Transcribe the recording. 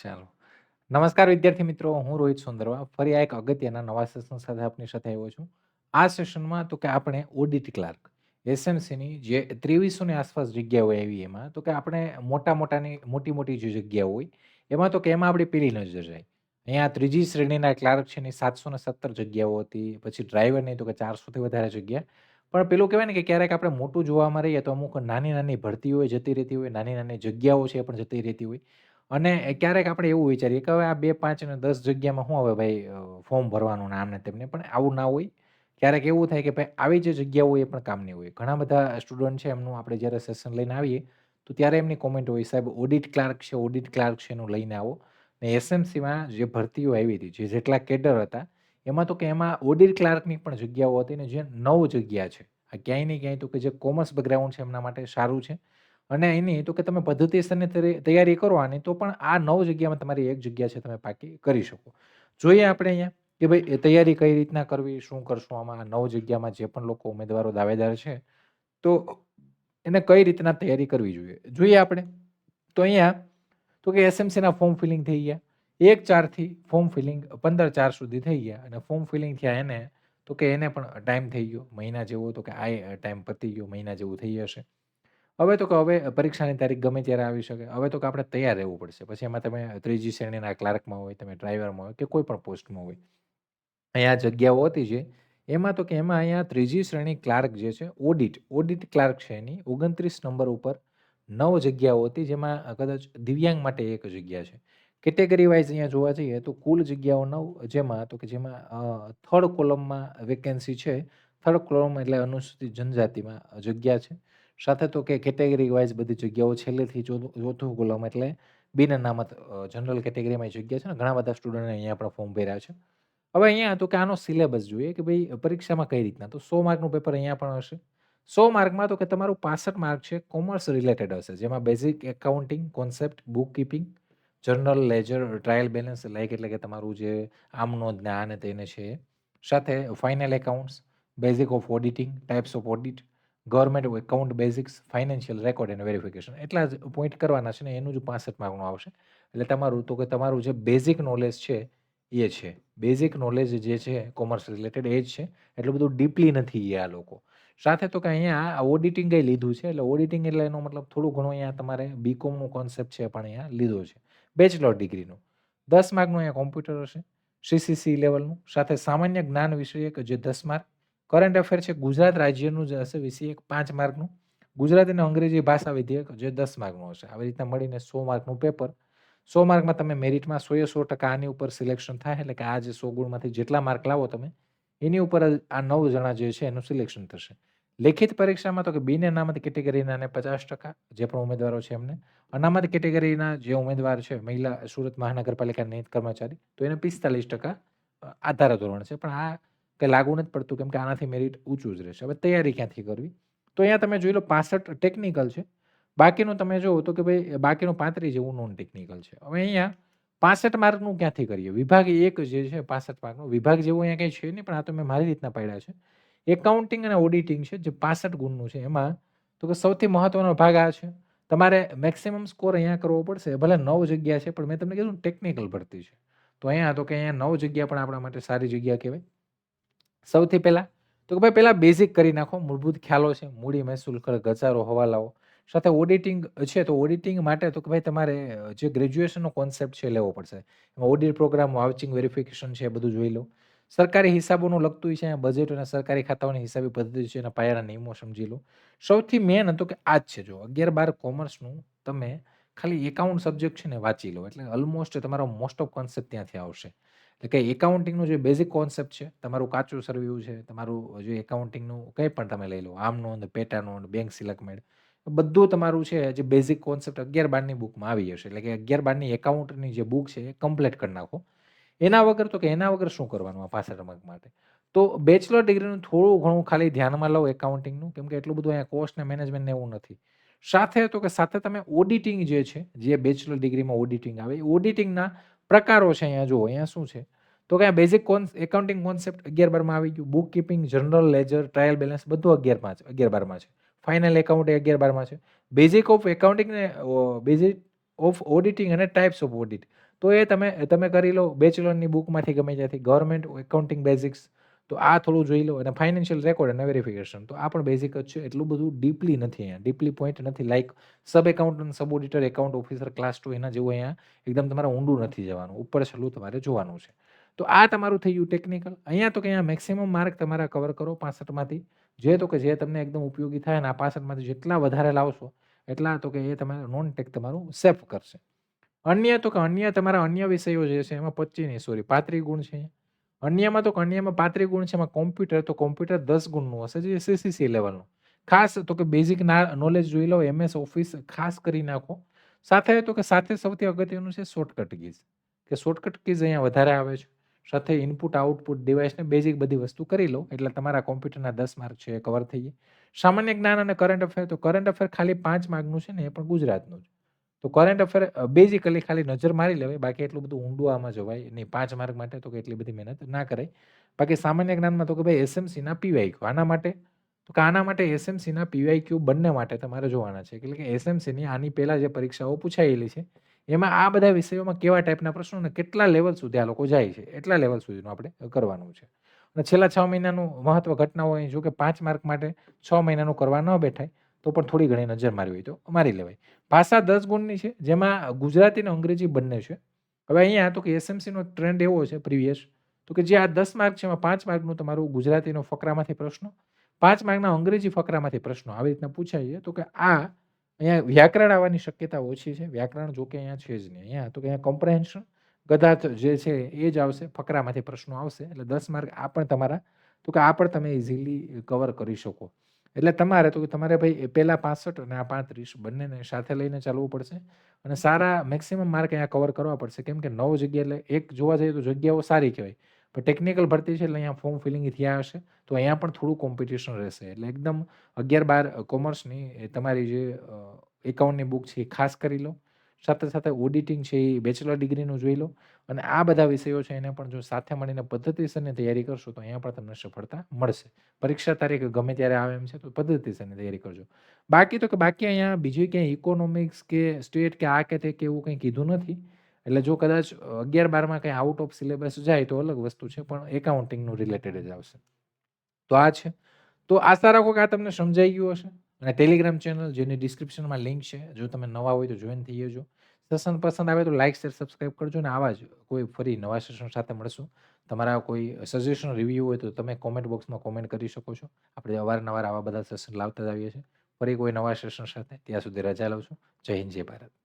ચાલો. નમસ્કાર વિદ્યાર્થી મિત્રો, હું રોહિત સુંદરવા ફરી આ એક અગત્યના નવા સેશન સાથે આપની સાથે આવ્યો છું. આ સેશનમાં તો કે આપણે ઓડિટ ક્લાર્ક એસએમસીની જે 2300 ની આસપાસ જગ્યાઓ આવી એમાં તો કે આપણે મોટી જે જગ્યાઓ હોય એમાં તો કે એમાં આપણી પેલી નજર જાય. અહીંયા ત્રીજી શ્રેણીના ક્લાર્ક છે એની 717 જગ્યાઓ હતી. પછી ડ્રાઈવરની તો કે 400 થી વધારે જગ્યા. પણ પેલું કહેવાય ને કે ક્યારેક આપણે મોટું જોવામાં રહીએ તો અમુક નાની ભરતીઓ જતી રહેતી હોય, નાની જગ્યાઓ છે એ પણ જતી રહેતી હોય. અને ક્યારેક આપણે એવું વિચારીએ કે હવે આ 2, 5 અને 10 જગ્યામાં શું હવે ભાઈ ફોર્મ ભરવાનું ને આમ ને તેમને. પણ આવું ના હોય. ક્યારેક એવું થાય કે ભાઈ આવી જે જગ્યાઓ હોય એ પણ કામની હોય. ઘણા બધા સ્ટુડન્ટ છે એમનું આપણે જ્યારે સેશન લઈને આવીએ તો ત્યારે એમની કોમેન્ટ હોય, સાહેબ ઓડિટ ક્લાર્ક છે એનું લઈને આવો. ને એસએમસીમાં જે ભરતીઓ આવી હતી, જેટલા કેડર હતા એમાં તો કે એમાં ઓડિટ ક્લાર્કની પણ જગ્યાઓ હતી ને જે 9 જગ્યા છે. આ ક્યાંય ને ક્યાંય તો કે જે કોમર્સ બેકગ્રાઉન્ડ છે એમના માટે સારું છે. અને એની તો કે તમે પદ્ધતિસરની તૈયારી કરો આની તો પણ આ 9 જગ્યામાં તમારી એક જગ્યા છે તમે પાકી કરી શકો. જોઈએ આપણે અહીંયા કે ભાઈ એ તૈયારી કઈ રીતના કરવી, શું કરશું આમાં? આ 9 જગ્યામાં જે પણ લોકો ઉમેદવારો દાવેદાર છે, તો એને કઈ રીતના તૈયારી કરવી જોઈએ? જોઈએ આપણે. તો અહીંયા તો કે એસએમસીના ફોર્મ ફિલિંગ થઈ ગયા. 1/4 થી ફોર્મ ફિલિંગ 15/4 સુધી થઈ ગયા અને ફોર્મ ફિલિંગ થયા એને તો કે એને પણ ટાઈમ થઈ ગયો. મહિના જેવો તો કે આ ટાઈમ પતી ગયો, મહિના જેવું થઈ જશે. હવે પરીક્ષાની તારીખ ગમે ત્યારે આવી શકે. હવે તો કે આપણે તૈયાર રહેવું પડશે. પછી એમાં તમે ત્રીજી શ્રેણીના ક્લાર્કમાં હોય, તમે ડ્રાઈવરમાં હોય કે કોઈ પણ પોસ્ટમાં હોય. અહીંયા જગ્યાઓ હતી જે એમાં તો કે એમાં અહીંયા ત્રીજી શ્રેણી ક્લાર્ક જે છે ઓડિટ ક્લાર્ક છે એની 29 નંબર ઉપર 9 જગ્યાઓ હતી જેમાં કદાચ દિવ્યાંગ માટે એક જગ્યા છે. કેટેગરી વાઇઝ અહીંયા જોવા જઈએ તો કુલ જગ્યાઓ 9 જેમાં થર્ડ કોલમમાં વેકેન્સી છે. થર્ડ કોલમ એટલે અનુસૂચિત જનજાતિમાં જગ્યા છે. સાથે તો કે કેટેગરી વાઇઝ બધી જગ્યાઓ છેલ્લેથી ચોથું કોલમ એટલે બિન અનામત જનરલ કેટેગરીમાં જગ્યા છે ને ઘણા બધા સ્ટુડન્ટે અહીંયા પણ ફોર્મ ભર્યા છે. હવે અહીંયા તો કે આનો સિલેબસ જોઈએ કે ભાઈ પરીક્ષામાં કઈ રીતના તો 100 માર્કનું પેપર અહીંયા પણ હશે. 100 માર્કમાં તો કે તમારું 65 માર્ક છે કોમર્સ રિલેટેડ હશે જેમાં basic accounting concept, book keeping, journal, ledger, trial balance એટલે કે તમારું જે આમનો જ્ઞાન તેને છે. સાથે final accounts, basic of auditing, types of audit, government account basics, financial record and verification એટલા જ પોઈન્ટ કરવાના છે ને એનું જ 65 માર્કનું આવશે. એટલે તમારું જે બેઝિક નોલેજ છે એ છે. બેઝિક નોલેજ જે છે કોમર્સ રિલેટેડ એ જ છે. એટલું બધું ડીપલી નથી એ આ લોકો. સાથે તો કે અહીંયા ઓડિટિંગ લીધું છે. એટલે ઓડિટિંગ એટલે એનો મતલબ થોડું ઘણું અહીંયા તમારે બીકોમનું કોન્સેપ્ટ છે પણ અહીંયા લીધો છે. બેચલર ડિગ્રીનું. 10 માર્કનું અહીંયા કોમ્પ્યુટર હશે. સીસીસી લેવલનું. સાથે સામાન્ય જ્ઞાન વિષયક જે 10 માર્ક. કરંટ અફેર છે ગુજરાત રાજ્યનું જે હશે વિષયક 5 માર્કનું. ગુજરાતી અને અંગ્રેજી ભાષા વિધેયક જે 10 માર્કનું હશે. આવી રીતના મળીને 100 માર્કનું પેપર. 100 માર્કમાં તમે મેરિટમાં 100% આની ઉપર સિલેક્શન થાય. એટલે કે આ જે 100 ગુણમાંથી જેટલા માર્ક લાવો તમે એની ઉપર આ 9 જણા જે છે એનું સિલેક્શન થશે. લેખિત પરીક્ષામાં તો કે બિન અનામત કેટેગરીના 50% જે પણ ઉમેદવારો છે એમને. અનામત કેટેગરીના જે ઉમેદવાર છે મહિલા સુરત મહાનગરપાલિકાના નિયત કર્મચારી તો એને 45% આધાર ધોરણ છે. પણ આ કંઈ લાગુ નથી પડતું કેમ કે આનાથી મેરિટ ઊંચું જ રહેશે. હવે તૈયારી ક્યાંથી કરવી? તો અહીંયા તમે જોઈ લો 65 ટેકનિકલ છે. બાકીનું તમે જુઓ તો કે ભાઈ બાકીનું 35 જેવું નોન ટેકનિકલ છે. હવે અહીંયા 65 માર્કનું ક્યાંથી કરીએ? વિભાગ 1 જે છે 65 માર્કનો વિભાગ જેવું અહીંયા કંઈ છે નહીં પણ આ તો મેં મારી રીતના પાડ્યા છે. એકાઉન્ટિંગ અને ઓડિટિંગ છે જે 65 ગુણનું છે. એમાં તો કે સૌથી મહત્વનો ભાગ આ છે. તમારે મેક્સિમમ સ્કોર અહીંયા કરવો પડશે. ભલે 9 જગ્યા છે પણ મેં તમને કીધું ટેકનિકલ ભરતી છે. તો અહીંયા તો કે અહીંયા 9 જગ્યા પણ આપણા માટે સારી જગ્યા કહેવાય. સૌથી પહેલા તો કે ભાઈ પહેલા બેઝિક કરી નાખો. મૂળભૂત ખ્યાલો છે. મૂડી, મહેસૂલ, કર, ઘસારો, હવાલાઓ. સાથે ઓડિટિંગ છે તો ઓડિટિંગ માટે તો કે ભાઈ તમારે જે ગ્રેજ્યુએશનનો કોન્સેપ્ટ છે લેવો પડશે. એમાં ઓડિટ પ્રોગ્રામ, વાઉચિંગ, વેરિફિકેશન છે એ બધું જોઈ લો. સરકારી હિસાબોનું લગતું છે અહીંયા બજેટ અને સરકારી ખાતાઓની હિસાબી પદ્ધતિ છે એના પાયાના નિયમો સમજી લો. સૌથી મેન તો કે આ જ છે. જો 11-12 કોમર્સનું તમે ખાલી એકાઉન્ટ સબ્જેક્ટ છે ને વાંચી લો એટલે ઓલમોસ્ટ તમારો મોસ્ટ ઓફ કોન્સેપ્ટ ત્યાંથી આવશે. એટલે કે એકાઉન્ટિંગનું જે બેઝિક કોન્સેપ્ટ છે, તમારું કાચું સરવૈયું છે, તમારું જે એકાઉન્ટિંગનું કંઈ પણ તમે લઈ લો, આમ નોંધ, પેટા નોંધ, બેંક સિલકમેન્ટ, બધું તમારું છે જે બેઝિક કોન્સેપ્ટ 11-12ની બુકમાં આવી જશે. એટલે કે 11-12ની એકાઉન્ટની જે બુક છે એ કમ્પ્લીટ કરી નાખો. એના વગર શું કરવાનું આ 65 માર્ક માટે? તો બેચલર ડિગ્રીનું થોડું ઘણું ખાલી ધ્યાનમાં લો એકાઉન્ટિંગનું કેમ કે એટલું બધું અહીંયા કોસ્ટ ને મેનેજમેન્ટ ને એવું નથી. સાથે તમે ઓડિટિંગ જે છે, જે બેચલર ડિગ્રીમાં ઓડિટિંગ આવે, એ ઓડિટિંગના પ્રકારો છે અહીંયા જુઓ. અહીંયા શું છે? તો કે આ બેઝિક એકાઉન્ટિંગ કોન્સેપ્ટ 11-12માં આવી ગયું. Book keeping, journal, ledger, trial balance બધું 11-12માં છે. ફાઇનલ એકાઉન્ટ એ 11-12માં છે. બેઝિક ઓફ એકાઉન્ટિંગ ને બેઝિક ઓફ ઓડિટિંગ અને ટાઈપ્સ ઓફ ઓડિટ તો એ તમે કરી લો બેચલરની બુકમાંથી ગમે ત્યાંથી. ગવર્મેન્ટ એકાઉન્ટિંગ બેઝિક્સ તો આ થોડું જોઈ લો અને ફાઇનાન્શિયલ રેકોર્ડ અને વેરિફિકેશન તો આ પણ બેઝિક જ છે. એટલું બધું ડીપલી નથી અહીંયા. ડીપલી પોઈન્ટ નથી like sub accountant, sub auditor, account officer class 2 એના જેવું અહીંયા એકદમ તમારે ઊંડું નથી જવાનું. ઉપર છેલ્લું તમારે જોવાનું છે. તો આ તમારું થઈ ગયું ટેકનિકલ. અહીંયા તો કે અહીંયા મેક્સિમમ માર્ક તમારા કવર કરો 65 માંથી. જે તમને એકદમ ઉપયોગી થાય અને આ 65 માંથી જેટલા વધારે લાવશો એટલા તો કે એ તમારે નોન ટેક તમારું સેફ કરશે. અન્ય તો કે અન્ય તમારા અન્ય વિષયો જે છે એમાં 25 નહીં સોરી 35 ગુણ છે અહીંયા. અન્યમાં તો કે અન્યમાં 35 ગુણ છે. એમાં કોમ્પ્યુટર તો કોમ્પ્યુટર 10 ગુણનું હશે જે સીસીસી લેવલનું. ખાસ તો કે બેઝિક નોલેજ જોઈ લો. એમએસ ઓફિસ ખાસ કરી નાખો. સાથે તો કે સાથે સૌથી અગત્યનું છે શોર્ટકટ કીઝ. કે શોર્ટકટ કીઝ અહીંયા વધારે આવે છે. સાથે ઇનપુટ આઉટપુટ ડિવાઇસને બેઝિક બધી વસ્તુ કરી લો એટલે તમારા કોમ્પ્યુટરના 10 માર્ક છે એ કવર થઈ જાય. સામાન્ય જ્ઞાન અને કરંટ અફેર તો કરંટ અફેર ખાલી 5 માર્કનું છે ને એ પણ ગુજરાતનું જ. તો કરંટ અફેર બેઝિકલી ખાલી નજર મારી લેવાય. બાકી એટલું બધું ઊંડું આમાં જવાય નહીં. 5 માર્ક માટે તો કે એટલી બધી મહેનત ના કરાય. બાકી સામાન્ય જ્ઞાનમાં તો કે ભાઈ એસએમસીના પીવાયક્યુ આના માટે તો કે આના માટે એસએમસીના પીવાયક્યુ બંને માટે તમારે જોવાના છે. એટલે કે એસએમસીની આની પહેલાં જે પરીક્ષાઓ પૂછાયેલી છે એમાં આ બધા વિષયોમાં કેવા ટાઈપના પ્રશ્નો અને કેટલા લેવલ સુધી આ લોકો જાય છે એટલા લેવલ સુધીનું આપણે કરવાનું છે. અને છેલ્લા 6 મહિનાનું મહત્વ ઘટનાઓ અહીં જો કે 5 માર્ક માટે 6 મહિનાનું કરવા ન બેઠાય તો પણ થોડી ઘણી નજર મારવી હોય તો મારી લેવાય. ભાષા 10 ગુણની છે જેમાં ગુજરાતી અને અંગ્રેજી બંને છે. હવે અહીંયા તો કે એસએમસીનો ટ્રેન્ડ એવો છે પ્રીવિયસ તો કે જે આ 10 માર્ક છે એમાં 5 માર્કનું તમારું ગુજરાતીનો ફકરામાંથી પ્રશ્નો, 5 માર્કના અંગ્રેજી ફકરામાંથી પ્રશ્નો આવી રીતના પૂછાય છે. તો કે આ અહીંયા વ્યાકરણ આવવાની શક્યતા ઓછી છે. વ્યાકરણ જો કે અહીંયા છે જ નહીં. અહીંયા તો કે અહીંયા કોમ્પ્રેહેન્શન કદાચ જે છે એ જ આવશે. ફકરામાંથી પ્રશ્નો આવશે એટલે 10 માર્ક આ પણ તમારા તો કે આ પણ તમે ઇઝીલી કવર કરી શકો. એટલે તમારે તો કે તમારે ભાઈ પહેલા 65 અને આ 35 બંનેને સાથે લઈને ચાલવું પડશે અને સારા મેક્સિમમ માર્ક અહીંયા કવર કરવા પડશે. કેમ કે 9 જગ્યા એટલે એક જોવા જઈએ તો જગ્યાઓ સારી કહેવાય. પણ ટેકનિકલ ભરતી છે એટલે અહીંયા ફોર્મ ફિલિંગ થયા હશે તો અહીંયા પણ થોડું કોમ્પિટિશન રહેશે. એટલે એકદમ 11-12 કોમર્સની તમારી જે એકાઉન્ટની બુક છે એ ખાસ કરી લો. સાથે સાથે ઓડિટિંગ છે એ બેચલર ડિગ્રીનું જોઈ લો અને આ બધા વિષયો છે એને પણ જો સાથે મળીને પદ્ધતિસરની તૈયારી કરશો તો અહીંયા પણ તમને સફળતા મળશે. પરીક્ષા તારીખ ગમે ત્યારે આવે એમ છે તો પદ્ધતિસરની તૈયારી કરજો. બાકી તો કે બાકી અહીંયા બીજું ક્યાંય ઇકોનોમિક્સ કે સ્ટેટ કે આ કે તે કે એવું કંઈ કીધું નથી. એટલે જો કદાચ 11-12માં કંઈ આઉટ ઓફ સિલેબસ જાય તો અલગ વસ્તુ છે પણ એકાઉન્ટિંગનું રિલેટેડ જ આવશે. તો આ છે. તો આશા રાખો કે આ તમને સમજાઈ ગયું હશે. અને ટેલિગ્રામ ચેનલ જેની ડિસ્ક્રિપ્શનમાં લિંક છે જો તમે નવા હોય તો જોઈન થઈ જજો. સેશન પસંદ આવે તો લાઇક શેર સબસ્ક્રાઈબ કરજો અને આવા જ કોઈ ફરી નવા સેશન સાથે મળશું. તમારા કોઈ સજેશન રિવ્યૂ હોય તો તમે કોમેન્ટ બોક્સમાં કોમેન્ટ કરી શકો છો. આપણે અવારનવાર આવા બધા સેશન લાવતા જ આવીએ છીએ. ફરી કોઈ નવા સેશન સાથે ત્યાં સુધી રજા લઉં છું. જય હિન્દ જય ભારત.